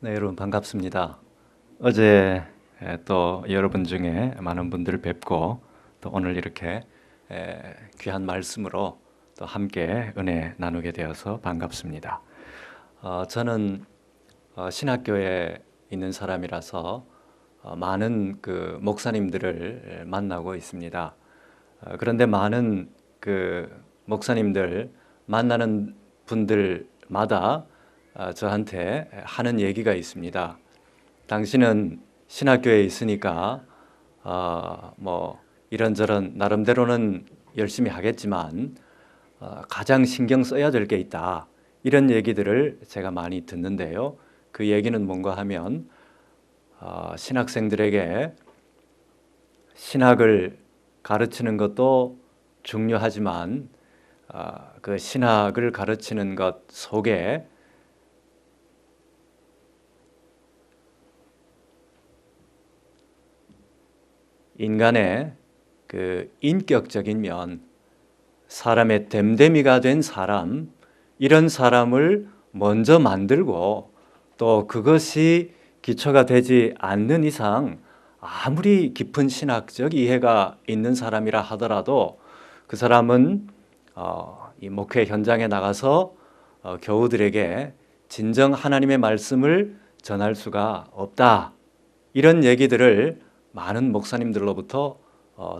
네, 여러분 반갑습니다. 어제 또 여러분 중에 많은 분들을 뵙고 또 오늘 이렇게 귀한 말씀으로 또 함께 은혜 나누게 되어서 반갑습니다. 저는 신학교에 있는 사람이라서 많은 그 목사님들을 만나고 있습니다. 그런데 많은 그 목사님들 만나는 분들마다 저한테 하는 얘기가 있습니다. 당신은 신학교에 있으니까 뭐 이런저런 나름대로는 열심히 하겠지만 가장 신경 써야 될 게 있다. 이런 얘기들을 제가 많이 듣는데요. 그 얘기는 뭔가 하면 신학생들에게 신학을 가르치는 것도 중요하지만 그 신학을 가르치는 것 속에 인간의 그 인격적인 면, 사람의 됨됨이가 된 사람, 이런 사람을 먼저 만들고 또 그것이 기초가 되지 않는 이상 아무리 깊은 신학적 이해가 있는 사람이라 하더라도 그 사람은 이 목회 현장에 나가서 교우들에게 진정 하나님의 말씀을 전할 수가 없다. 이런 얘기들을 많은 목사님들로부터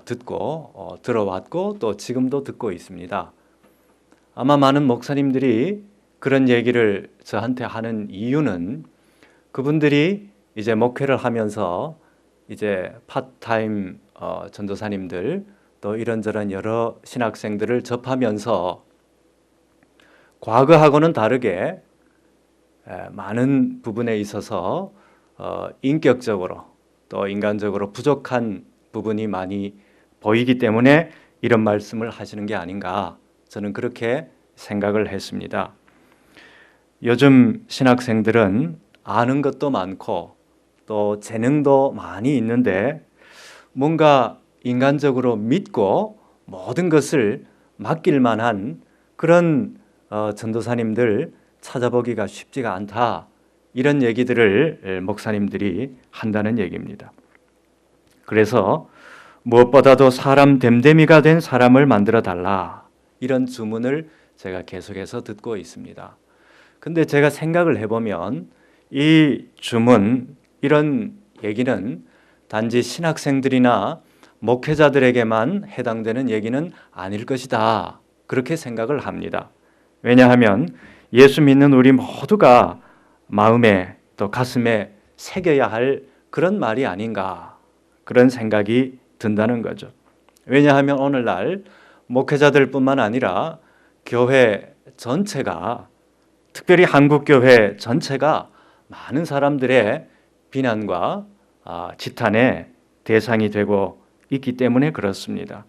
듣고 들어왔고 또 지금도 듣고 있습니다. 아마 많은 목사님들이 그런 얘기를 저한테 하는 이유는 그분들이 이제 목회를 하면서 이제 파트타임 전도사님들 또 이런저런 여러 신학생들을 접하면서 과거하고는 다르게 많은 부분에 있어서 인격적으로 또 인간적으로 부족한 부분이 많이 보이기 때문에 이런 말씀을 하시는 게 아닌가, 저는 그렇게 생각을 했습니다. 요즘 신학생들은 아는 것도 많고 또 재능도 많이 있는데 뭔가 인간적으로 믿고 모든 것을 맡길 만한 그런 전도사님들 찾아보기가 쉽지가 않다. 이런 얘기들을 목사님들이 한다는 얘기입니다. 그래서 무엇보다도 사람 됨됨이가 된 사람을 만들어 달라, 이런 주문을 제가 계속해서 듣고 있습니다. 근데 제가 생각을 해보면 이 주문, 이런 얘기는 단지 신학생들이나 목회자들에게만 해당되는 얘기는 아닐 것이다, 그렇게 생각을 합니다. 왜냐하면 예수 믿는 우리 모두가 마음에 또 가슴에 새겨야 할 그런 말이 아닌가, 그런 생각이 든다는 거죠. 왜냐하면 오늘날 목회자들뿐만 아니라 교회 전체가, 특별히 한국교회 전체가 많은 사람들의 비난과 지탄의 대상이 되고 있기 때문에 그렇습니다.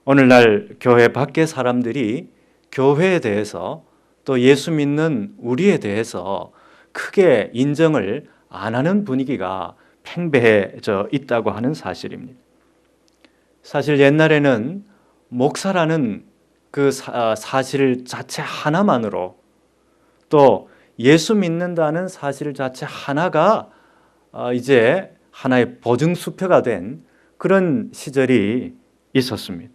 오늘날 교회 밖의 사람들이 교회에 대해서 또 예수 믿는 우리에 대해서 크게 인정을 안 하는 분위기가 팽배해져 있다고 하는 사실입니다. 사실 옛날에는 목사라는 그 사실 자체 하나만으로 또 예수 믿는다는 사실 자체 하나가 이제 하나의 보증수표가 된 그런 시절이 있었습니다.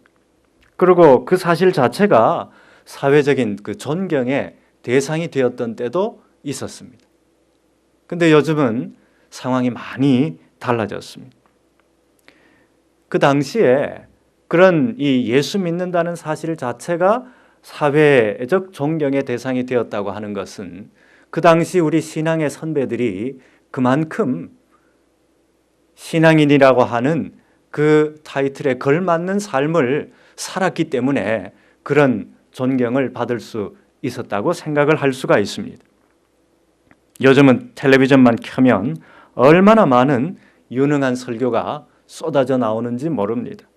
그리고 그 사실 자체가 사회적인 그 존경의 대상이 되었던 때도 있었습니다. 근데 요즘은 상황이 많이 달라졌습니다. 그 당시에 그런 이 예수 믿는다는 사실 자체가 사회적 존경의 대상이 되었다고 하는 것은 그 당시 우리 신앙의 선배들이 그만큼 신앙인이라고 하는 그 타이틀에 걸맞는 삶을 살았기 때문에 그런 존경을 받을 수 있었다고 생각을 할 수가 있습니다. 요즘은 텔레비전만 켜면 얼마나 많은 유능한 설교가 쏟아져 나오는지 모릅니다.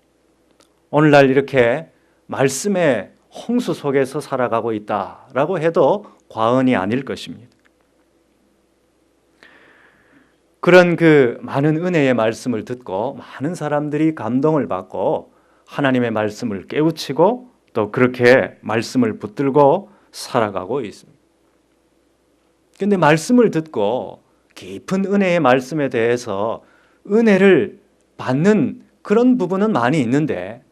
오늘날 이렇게 말씀의 홍수 속에서 살아가고 있다라고 해도 과언이 아닐 것입니다. 그런 그 많은 은혜의 말씀을 듣고 많은 사람들이 감동을 받고 하나님의 말씀을 깨우치고 또 그렇게 말씀을 붙들고 살아가고 있습니다. 그런데 말씀을 듣고 깊은 은혜의 말씀에 대해서 은혜를 받는 그런 부분은 많이 있는데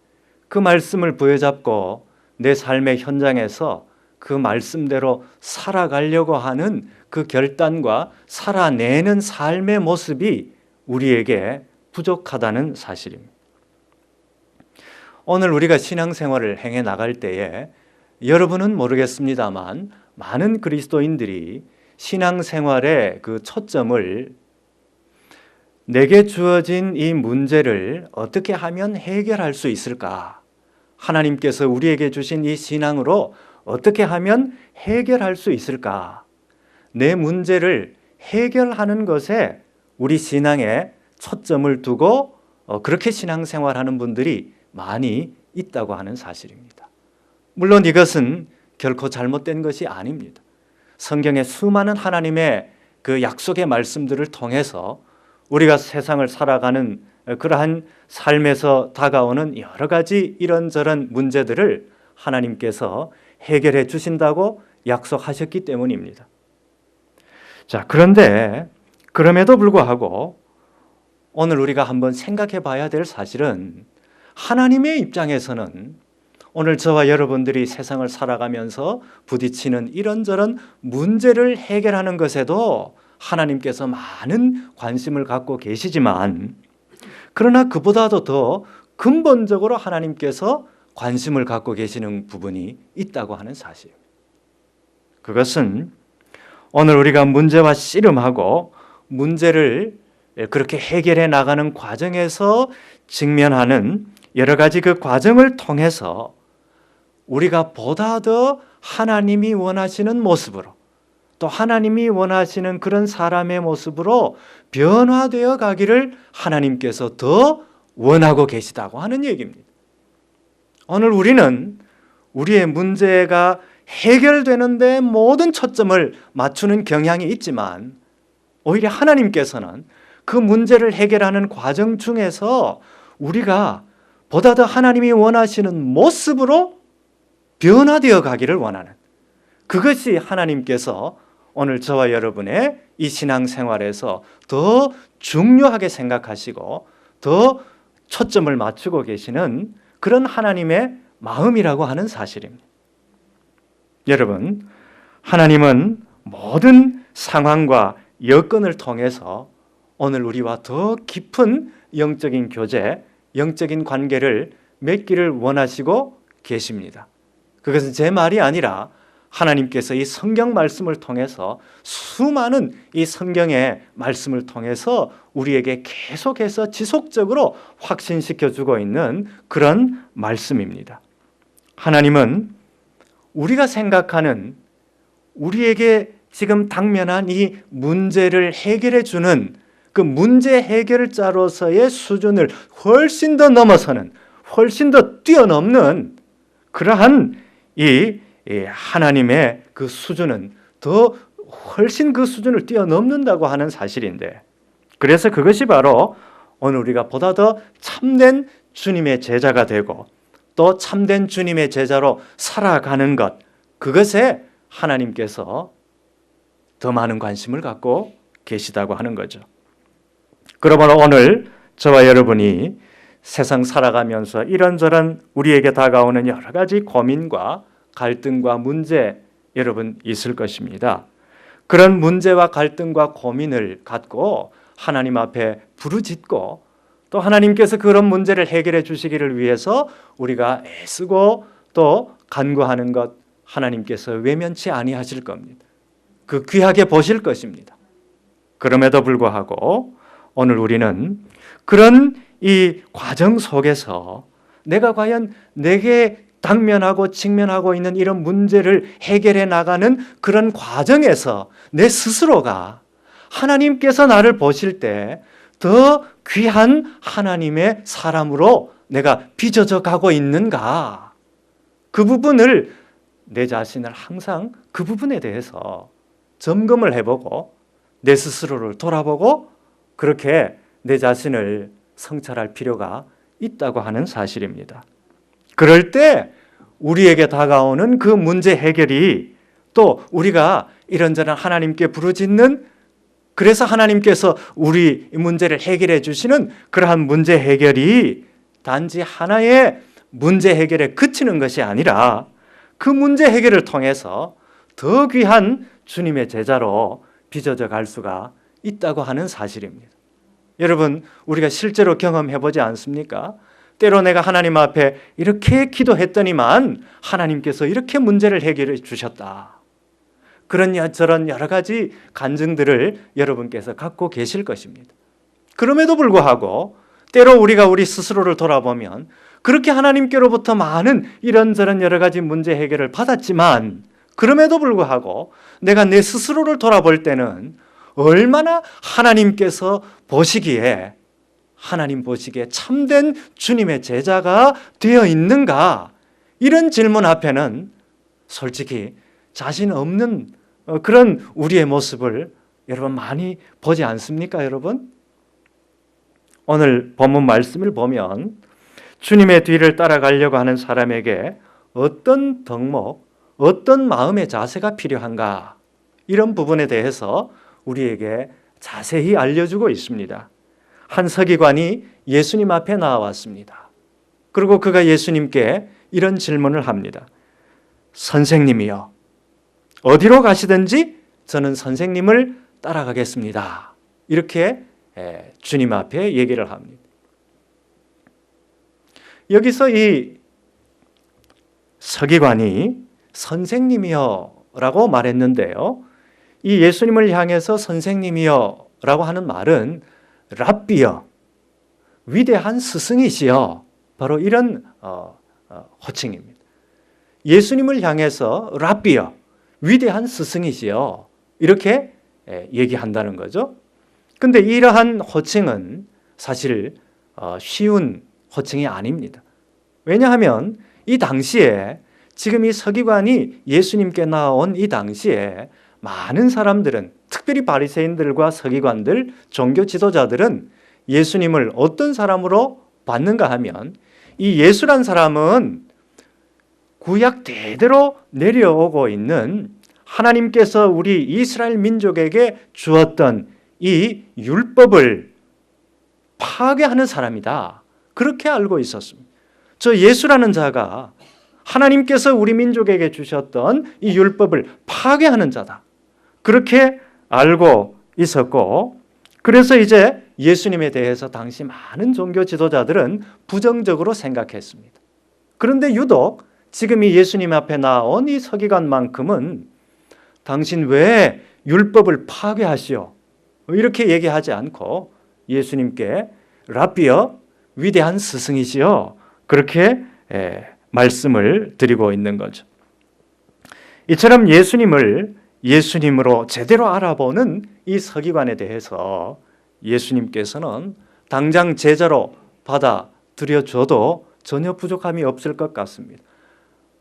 그 말씀을 부여잡고 내 삶의 현장에서 그 말씀대로 살아가려고 하는 그 결단과 살아내는 삶의 모습이 우리에게 부족하다는 사실입니다. 오늘 우리가 신앙생활을 행해 나갈 때에 여러분은 모르겠습니다만 많은 그리스도인들이 신앙생활의 그 초점을 내게 주어진 이 문제를 어떻게 하면 해결할 수 있을까? 하나님께서 우리에게 주신 이 신앙으로 어떻게 하면 해결할 수 있을까? 내 문제를 해결하는 것에 우리 신앙에 초점을 두고 그렇게 신앙생활하는 분들이 많이 있다고 하는 사실입니다. 물론 이것은 결코 잘못된 것이 아닙니다. 성경의 수많은 하나님의 그 약속의 말씀들을 통해서 우리가 세상을 살아가는 그러한 삶에서 다가오는 여러 가지 이런저런 문제들을 하나님께서 해결해 주신다고 약속하셨기 때문입니다. 자, 그런데 그럼에도 불구하고 오늘 우리가 한번 생각해 봐야 될 사실은 하나님의 입장에서는 오늘 저와 여러분들이 세상을 살아가면서 부딪히는 이런저런 문제를 해결하는 것에도 하나님께서 많은 관심을 갖고 계시지만 그러나 그보다도 더 근본적으로 하나님께서 관심을 갖고 계시는 부분이 있다고 하는 사실입니다. 그것은 오늘 우리가 문제와 씨름하고 문제를 그렇게 해결해 나가는 과정에서 직면하는 여러 가지 그 과정을 통해서 우리가 보다 더 하나님이 원하시는 모습으로 또 하나님이 원하시는 그런 사람의 모습으로 변화되어 가기를 하나님께서 더 원하고 계시다고 하는 얘기입니다. 오늘 우리는 우리의 문제가 해결되는데 모든 초점을 맞추는 경향이 있지만 오히려 하나님께서는 그 문제를 해결하는 과정 중에서 우리가 보다 더 하나님이 원하시는 모습으로 변화되어 가기를 원하는, 그것이 하나님께서 오늘 저와 여러분의 이 신앙생활에서 더 중요하게 생각하시고 더 초점을 맞추고 계시는 그런 하나님의 마음이라고 하는 사실입니다. 여러분, 하나님은 모든 상황과 여건을 통해서 오늘 우리와 더 깊은 영적인 교제, 영적인 관계를 맺기를 원하시고 계십니다. 그것은 제 말이 아니라 하나님께서 이 성경 말씀을 통해서 수많은 이 성경의 말씀을 통해서 우리에게 계속해서 지속적으로 확신시켜주고 있는 그런 말씀입니다. 하나님은 우리가 생각하는 우리에게 지금 당면한 이 문제를 해결해 주는 그 문제 해결자로서의 수준을 훨씬 더 넘어서는, 훨씬 더 뛰어넘는 그러한 이 하나님의 그 수준은 더 훨씬 그 수준을 뛰어넘는다고 하는 사실인데, 그래서 그것이 바로 오늘 우리가 보다 더 참된 주님의 제자가 되고 또 참된 주님의 제자로 살아가는 것, 그것에 하나님께서 더 많은 관심을 갖고 계시다고 하는 거죠. 그러므로 오늘 저와 여러분이 세상 살아가면서 이런저런 우리에게 다가오는 여러 가지 고민과 갈등과 문제 여러분 있을 것입니다. 그런 문제와 갈등과 고민을 갖고 하나님 앞에 부르짖고 또 하나님께서 그런 문제를 해결해 주시기를 위해서 우리가 애쓰고 또 간구하는 것 하나님께서 외면치 아니하실 겁니다. 그 귀하게 보실 것입니다. 그럼에도 불구하고 오늘 우리는 그런 이 과정 속에서 내가 과연 내게 당면하고 직면하고 있는 이런 문제를 해결해 나가는 그런 과정에서 내 스스로가 하나님께서 나를 보실 때 더 귀한 하나님의 사람으로 내가 빚어져 가고 있는가, 그 부분을 내 자신을 항상 그 부분에 대해서 점검을 해보고 내 스스로를 돌아보고 그렇게 내 자신을 성찰할 필요가 있다고 하는 사실입니다. 그럴 때 우리에게 다가오는 그 문제 해결이 또 우리가 이런저런 하나님께 부르짖는 그래서 하나님께서 우리 문제를 해결해 주시는 그러한 문제 해결이 단지 하나의 문제 해결에 그치는 것이 아니라 그 문제 해결을 통해서 더 귀한 주님의 제자로 빚어져 갈 수가 있다고 하는 사실입니다. 여러분, 우리가 실제로 경험해 보지 않습니까? 때로 내가 하나님 앞에 이렇게 기도했더니만 하나님께서 이렇게 문제를 해결해 주셨다. 그런 저런 여러 가지 간증들을 여러분께서 갖고 계실 것입니다. 그럼에도 불구하고 때로 우리가 우리 스스로를 돌아보면 그렇게 하나님께로부터 많은 이런저런 여러 가지 문제 해결을 받았지만 그럼에도 불구하고 내가 내 스스로를 돌아볼 때는 얼마나 하나님께서 보시기에 참된 주님의 제자가 되어 있는가, 이런 질문 앞에는 솔직히 자신 없는 그런 우리의 모습을 여러분 많이 보지 않습니까, 여러분? 오늘 본문 말씀을 보면 주님의 뒤를 따라가려고 하는 사람에게 어떤 덕목, 어떤 마음의 자세가 필요한가, 이런 부분에 대해서 우리에게 자세히 알려주고 있습니다. 한 서기관이 예수님 앞에 나왔습니다. 그리고 그가 예수님께 이런 질문을 합니다. 선생님이여, 어디로 가시든지 저는 선생님을 따라가겠습니다. 이렇게 주님 앞에 얘기를 합니다. 여기서 이 서기관이 선생님이여 라고 말했는데요, 이 예수님을 향해서 선생님이여 라고 하는 말은 랍비여, 위대한 스승이시여, 바로 이런 호칭입니다. 예수님을 향해서 랍비여, 위대한 스승이시여, 이렇게 얘기한다는 거죠. 근데 이러한 호칭은 사실 쉬운 호칭이 아닙니다. 왜냐하면 이 당시에, 지금 이 서기관이 예수님께 나온 이 당시에 많은 사람들은, 특별히 바리새인들과 서기관들, 종교 지도자들은 예수님을 어떤 사람으로 봤는가 하면, 이 예수란 사람은 구약 대대로 내려오고 있는 하나님께서 우리 이스라엘 민족에게 주었던 이 율법을 파괴하는 사람이다, 그렇게 알고 있었습니다. 저 예수라는 자가 하나님께서 우리 민족에게 주셨던 이 율법을 파괴하는 자다, 그렇게 알고 있었고, 그래서 이제 예수님에 대해서 당시 많은 종교 지도자들은 부정적으로 생각했습니다. 그런데 유독 지금 이 예수님 앞에 나온 이 서기관만큼은 당신 왜 율법을 파괴하시오, 이렇게 얘기하지 않고 예수님께 랍비여, 위대한 스승이시여, 그렇게 말씀을 드리고 있는 거죠. 이처럼 예수님을 예수님으로 제대로 알아보는 이 서기관에 대해서 예수님께서는 당장 제자로 받아들여줘도 전혀 부족함이 없을 것 같습니다.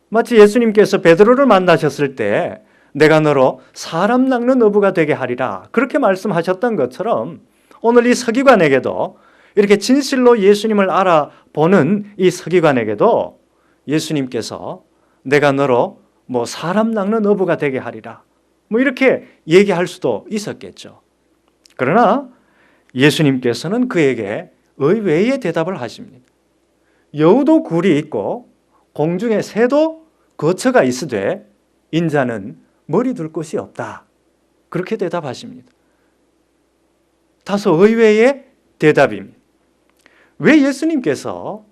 마치 예수님께서 베드로를 만나셨을 때 내가 너로 사람 낚는 어부가 되게 하리라, 그렇게 말씀하셨던 것처럼 오늘 이 서기관에게도, 이렇게 진실로 예수님을 알아보는 이 서기관에게도 예수님께서 내가 너로 사람 낚는 어부가 되게 하리라, 이렇게 얘기할 수도 있었겠죠. 그러나 예수님께서는 그에게 의외의 대답을 하십니다. 여우도 굴이 있고 공중에 새도 거처가 있으되 인자는 머리 둘 곳이 없다, 그렇게 대답하십니다. 다소 의외의 대답입니다. 왜 예수님께서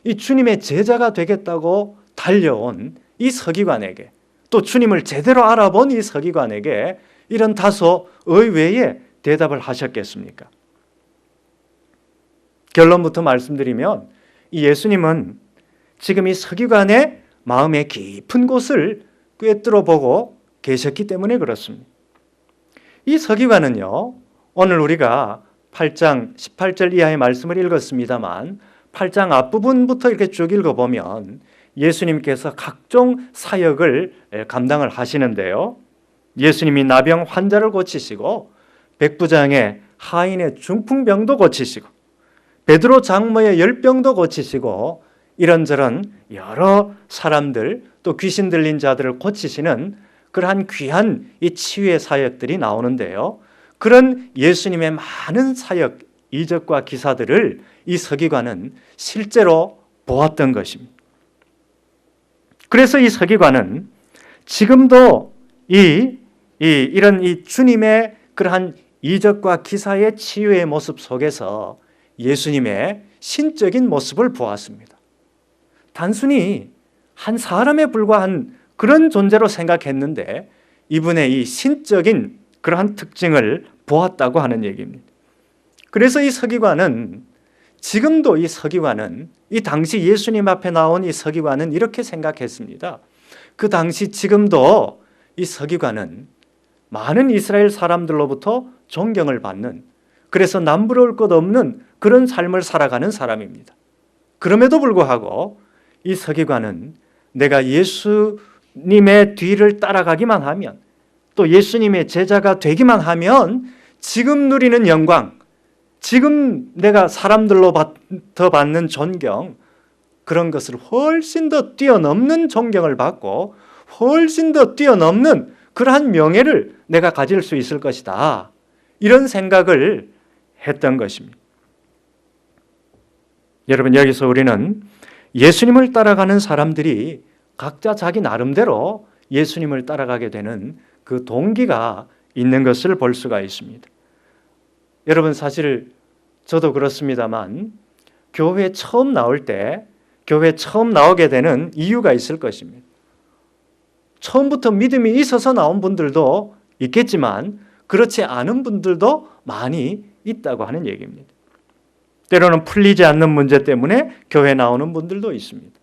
이 주님의 제자가 되겠다고 달려온 이 서기관에게, 또 주님을 제대로 알아본 이 서기관에게 이런 다소 의외의 대답을 하셨겠습니까? 결론부터 말씀드리면 이 예수님은 지금 이 서기관의 마음의 깊은 곳을 꿰뚫어 보고 계셨기 때문에 그렇습니다. 이 서기관은요, 오늘 우리가 8장 18절 이하의 말씀을 읽었습니다만 8장 앞부분부터 이렇게 쭉 읽어보면 예수님께서 각종 사역을 감당을 하시는데요, 예수님이 나병 환자를 고치시고 백부장의 하인의 중풍병도 고치시고 베드로 장모의 열병도 고치시고 이런저런 여러 사람들, 또 귀신 들린 자들을 고치시는 그러한 귀한 이 치유의 사역들이 나오는데요, 그런 예수님의 많은 사역, 이적과 기사들을 이 서기관은 실제로 보았던 것입니다. 그래서 이 서기관은 지금도 이런 주님의 그러한 이적과 기사의 치유의 모습 속에서 예수님의 신적인 모습을 보았습니다. 단순히 한 사람에 불과한 그런 존재로 생각했는데 이분의 이 신적인 그러한 특징을 보았다고 하는 얘기입니다. 그래서 지금도 이 서기관은 이 당시 예수님 앞에 나온 이 서기관은 이렇게 생각했습니다. 그 당시 지금도 이 서기관은 많은 이스라엘 사람들로부터 존경을 받는, 그래서 남부러울 것 없는 그런 삶을 살아가는 사람입니다. 그럼에도 불구하고 이 서기관은 내가 예수님의 뒤를 따라가기만 하면, 또 예수님의 제자가 되기만 하면 지금 누리는 영광, 지금 내가 사람들로부터 받는 존경, 그런 것을 훨씬 더 뛰어넘는 존경을 받고 훨씬 더 뛰어넘는 그러한 명예를 내가 가질 수 있을 것이다, 이런 생각을 했던 것입니다. 여러분, 여기서 우리는 예수님을 따라가는 사람들이 각자 자기 나름대로 예수님을 따라가게 되는 그 동기가 있는 것을 볼 수가 있습니다. 여러분, 사실 저도 그렇습니다만 교회 처음 나오게 되는 이유가 있을 것입니다. 처음부터 믿음이 있어서 나온 분들도 있겠지만 그렇지 않은 분들도 많이 있다고 하는 얘기입니다. 때로는 풀리지 않는 문제 때문에 교회 나오는 분들도 있습니다.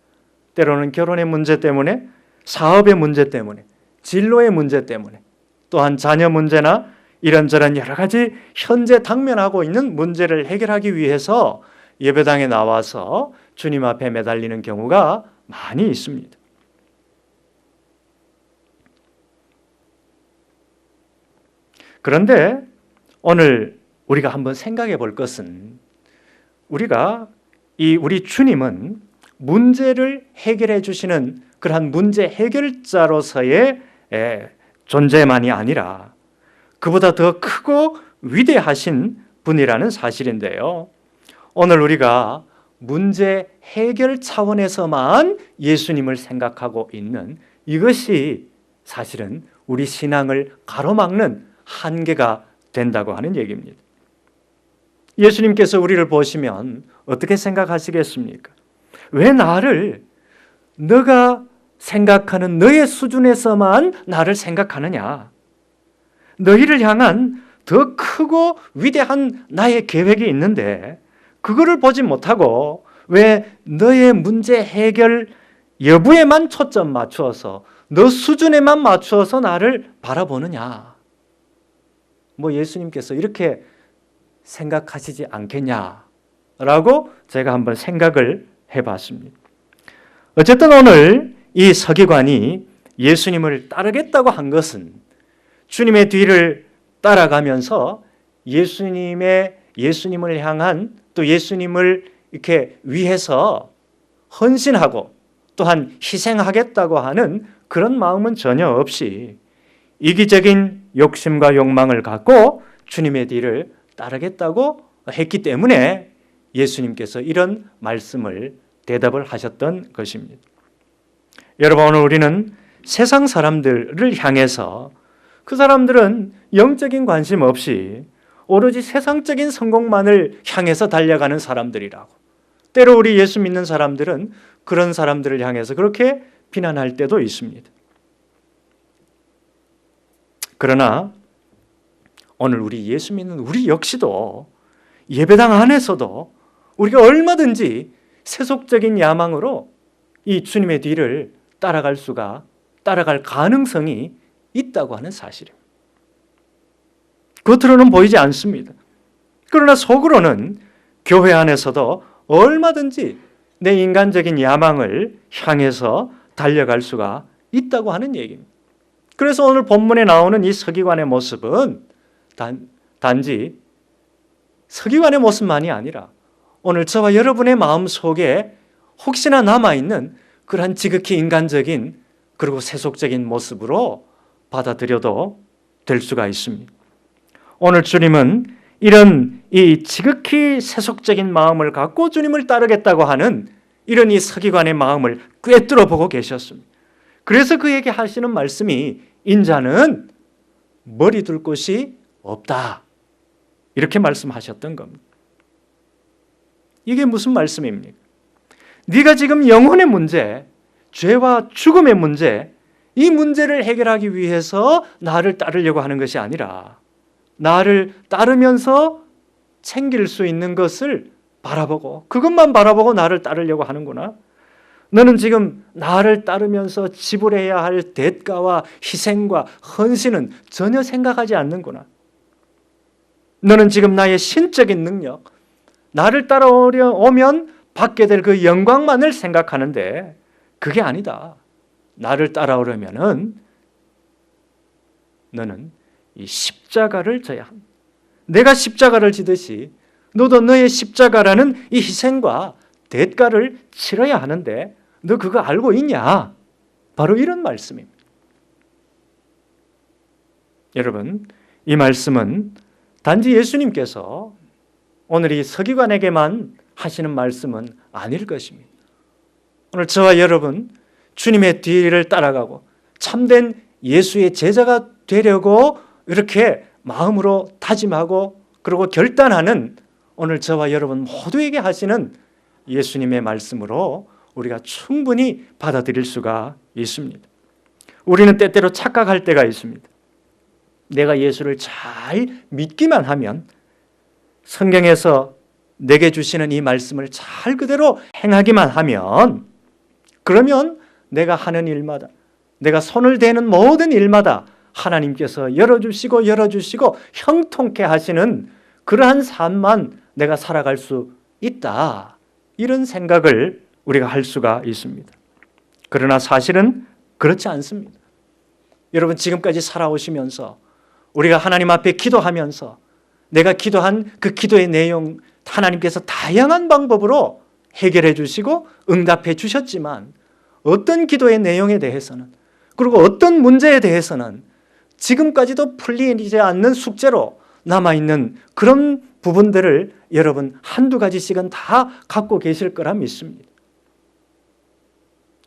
때로는 결혼의 문제 때문에, 사업의 문제 때문에, 진로의 문제 때문에, 또한 자녀 문제나 이런저런 여러 가지 현재 당면하고 있는 문제를 해결하기 위해서 예배당에 나와서 주님 앞에 매달리는 경우가 많이 있습니다. 그런데 오늘 우리가 한번 생각해 볼 것은, 우리 주님은 문제를 해결해 주시는 그러한 문제 해결자로서의 존재만이 아니라 그보다 더 크고 위대하신 분이라는 사실인데요. 오늘 우리가 문제 해결 차원에서만 예수님을 생각하고 있는 이것이 사실은 우리 신앙을 가로막는 한계가 된다고 하는 얘기입니다. 예수님께서 우리를 보시면 어떻게 생각하시겠습니까? 왜 나를 너가 생각하는 너의 수준에서만 나를 생각하느냐? 너희를 향한 더 크고 위대한 나의 계획이 있는데 그거를 보지 못하고 왜 너의 문제 해결 여부에만 초점 맞추어서 너 수준에만 맞추어서 나를 바라보느냐? 예수님께서 이렇게 생각하시지 않겠냐라고 제가 한번 생각을 해봤습니다. 어쨌든 오늘 이 서기관이 예수님을 따르겠다고 한 것은 주님의 뒤를 따라가면서 예수님을 향한, 또 예수님을 이렇게 위해서 헌신하고 또한 희생하겠다고 하는 그런 마음은 전혀 없이 이기적인 욕심과 욕망을 갖고 주님의 뒤를 따르겠다고 했기 때문에 예수님께서 이런 말씀을 대답을 하셨던 것입니다. 여러분, 오늘 우리는 세상 사람들을 향해서 그 사람들은 영적인 관심 없이 오로지 세상적인 성공만을 향해서 달려가는 사람들이라고, 때로 우리 예수 믿는 사람들은 그런 사람들을 향해서 그렇게 비난할 때도 있습니다. 그러나 오늘 우리 예수 믿는 우리 역시도 예배당 안에서도 우리가 얼마든지 세속적인 야망으로 이 주님의 뒤를 따라갈 가능성이 있다고 하는 사실입니다. 겉으로는 보이지 않습니다. 그러나 속으로는 교회 안에서도 얼마든지 내 인간적인 야망을 향해서 달려갈 수가 있다고 하는 얘기입니다. 그래서 오늘 본문에 나오는 이 서기관의 모습은 단지 서기관의 모습만이 아니라 오늘 저와 여러분의 마음 속에 혹시나 남아있는 그러한 지극히 인간적인 그리고 세속적인 모습으로 받아들여도 될 수가 있습니다. 오늘 주님은 이런 이 지극히 세속적인 마음을 갖고 주님을 따르겠다고 하는 이런 이 서기관의 마음을 꿰뚫어 보고 계셨습니다. 그래서 그에게 하시는 말씀이 인자는 머리 둘 곳이 없다, 이렇게 말씀하셨던 겁니다. 이게 무슨 말씀입니까? 네가 지금 영혼의 문제, 죄와 죽음의 문제, 이 문제를 해결하기 위해서 나를 따르려고 하는 것이 아니라 나를 따르면서 챙길 수 있는 것을 바라보고 그것만 바라보고 나를 따르려고 하는구나. 너는 지금 나를 따르면서 지불해야 할 대가와 희생과 헌신은 전혀 생각하지 않는구나. 너는 지금 나의 신적인 능력, 나를 따라오면 받게 될 그 영광만을 생각하는데 그게 아니다. 나를 따라오려면은 너는 이 십자가를 져야 한다. 내가 십자가를 지듯이 너도 너의 십자가라는 이 희생과 대가를 치러야 하는데 너 그거 알고 있냐? 바로 이런 말씀입니다. 여러분, 이 말씀은 단지 예수님께서 오늘 이 서기관에게만 하시는 말씀은 아닐 것입니다. 오늘 저와 여러분, 주님의 뒤를 따라가고 참된 예수의 제자가 되려고 이렇게 마음으로 다짐하고 그리고 결단하는 오늘 저와 여러분 모두에게 하시는 예수님의 말씀으로 우리가 충분히 받아들일 수가 있습니다. 우리는 때때로 착각할 때가 있습니다. 내가 예수를 잘 믿기만 하면, 성경에서 내게 주시는 이 말씀을 잘 그대로 행하기만 하면, 그러면 내가 하는 일마다, 내가 손을 대는 모든 일마다 하나님께서 열어주시고 형통케 하시는 그러한 삶만 내가 살아갈 수 있다, 이런 생각을 우리가 할 수가 있습니다. 그러나 사실은 그렇지 않습니다. 여러분, 지금까지 살아오시면서 우리가 하나님 앞에 기도하면서 내가 기도한 그 기도의 내용 하나님께서 다양한 방법으로 해결해 주시고 응답해 주셨지만 어떤 기도의 내용에 대해서는, 그리고 어떤 문제에 대해서는 지금까지도 풀리지 않는 숙제로 남아있는 그런 부분들을 여러분 한두 가지씩은 다 갖고 계실 거라 믿습니다.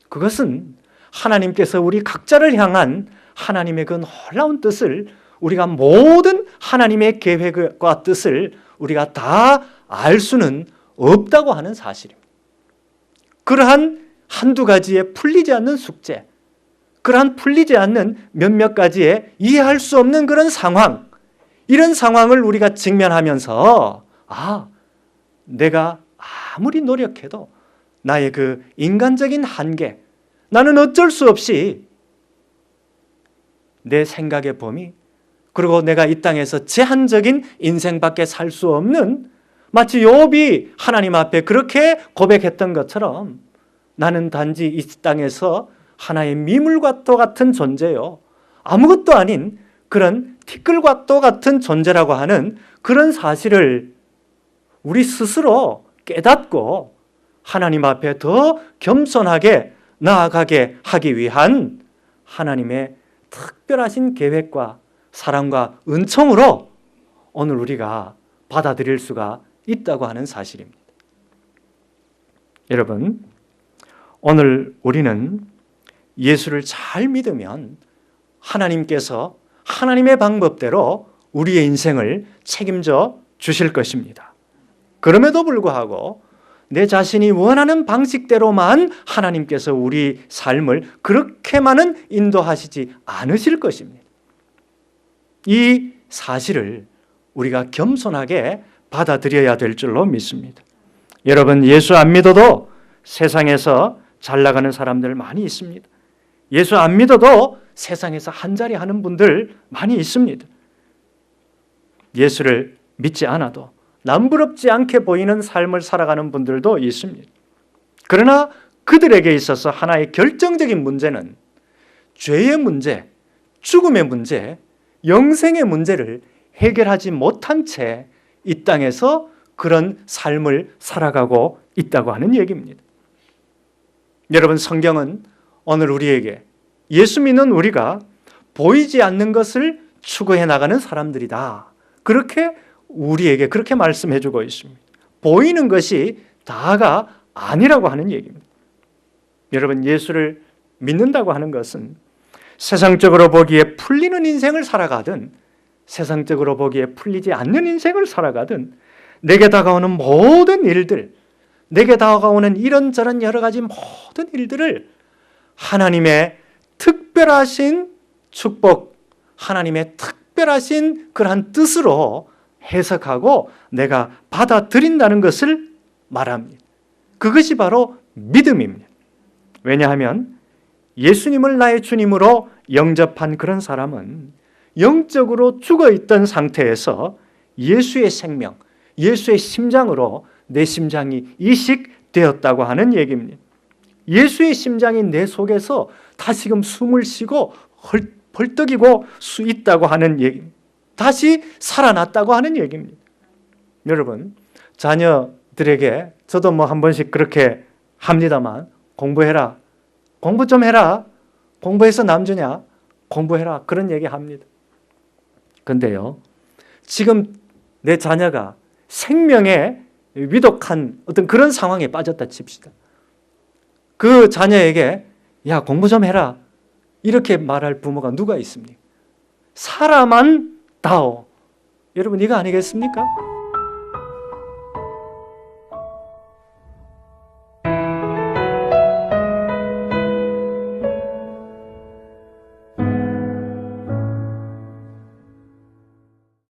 그것은 하나님께서 우리 각자를 향한 하나님의 그 놀라운 뜻을, 우리가 모든 하나님의 계획과 뜻을 우리가 다 알 수는 없다고 하는 사실입니다. 그러한 한두 가지에 풀리지 않는 숙제, 그러한 풀리지 않는 몇몇 가지에 이해할 수 없는 그런 상황, 이런 상황을 우리가 직면하면서 내가 아무리 노력해도 나의 그 인간적인 한계, 나는 어쩔 수 없이 내 생각의 범위, 그리고 내가 이 땅에서 제한적인 인생밖에 살 수 없는, 마치 욥이 하나님 앞에 그렇게 고백했던 것처럼 나는 단지 이 땅에서 하나의 미물과 같은 존재요, 아무것도 아닌 그런 티끌과 같은 존재라고 하는 그런 사실을 우리 스스로 깨닫고 하나님 앞에 더 겸손하게 나아가게 하기 위한 하나님의 특별하신 계획과 사랑과 은총으로 오늘 우리가 받아들일 수가 있다고 하는 사실입니다. 여러분, 오늘 우리는 예수를 잘 믿으면 하나님께서 하나님의 방법대로 우리의 인생을 책임져 주실 것입니다. 그럼에도 불구하고 내 자신이 원하는 방식대로만 하나님께서 우리 삶을 그렇게만은 인도하시지 않으실 것입니다. 이 사실을 우리가 겸손하게 받아들여야 될 줄로 믿습니다. 여러분, 예수 안 믿어도 세상에서 잘 나가는 사람들 많이 있습니다. 예수 안 믿어도 세상에서 한자리 하는 분들 많이 있습니다. 예수를 믿지 않아도 남부럽지 않게 보이는 삶을 살아가는 분들도 있습니다. 그러나 그들에게 있어서 하나의 결정적인 문제는 죄의 문제, 죽음의 문제, 영생의 문제를 해결하지 못한 채 이 땅에서 그런 삶을 살아가고 있다고 하는 얘기입니다. 여러분, 성경은 오늘 우리에게, 예수 믿는 우리가 보이지 않는 것을 추구해 나가는 사람들이다, 그렇게 우리에게 그렇게 말씀해 주고 있습니다. 보이는 것이 다가 아니라고 하는 얘기입니다. 여러분, 예수를 믿는다고 하는 것은 세상적으로 보기에 풀리는 인생을 살아가든 세상적으로 보기에 풀리지 않는 인생을 살아가든 내게 다가오는 모든 일들, 내게 다가오는 이런저런 여러 가지 모든 일들을 하나님의 특별하신 축복, 하나님의 특별하신 그러한 뜻으로 해석하고 내가 받아들인다는 것을 말합니다. 그것이 바로 믿음입니다. 왜냐하면 예수님을 나의 주님으로 영접한 그런 사람은 영적으로 죽어있던 상태에서 예수의 생명, 예수의 심장으로 내 심장이 이식되었다고 하는 얘기입니다. 예수의 심장이 내 속에서 다시금 숨을 쉬고 벌떡이고 수 있다고 하는 얘기입니다. 다시 살아났다고 하는 얘기입니다. 여러분, 자녀들에게 저도 뭐 한 번씩 그렇게 합니다만, 공부해라, 공부 좀 해라, 공부해서 남주냐, 공부해라, 그런 얘기 합니다. 근데요, 지금 내 자녀가 생명에 위독한 어떤 그런 상황에 빠졌다 칩시다. 그 자녀에게 야, 공부 좀 해라, 이렇게 말할 부모가 누가 있습니까? 사람만 다오. 여러분, 이거 아니겠습니까?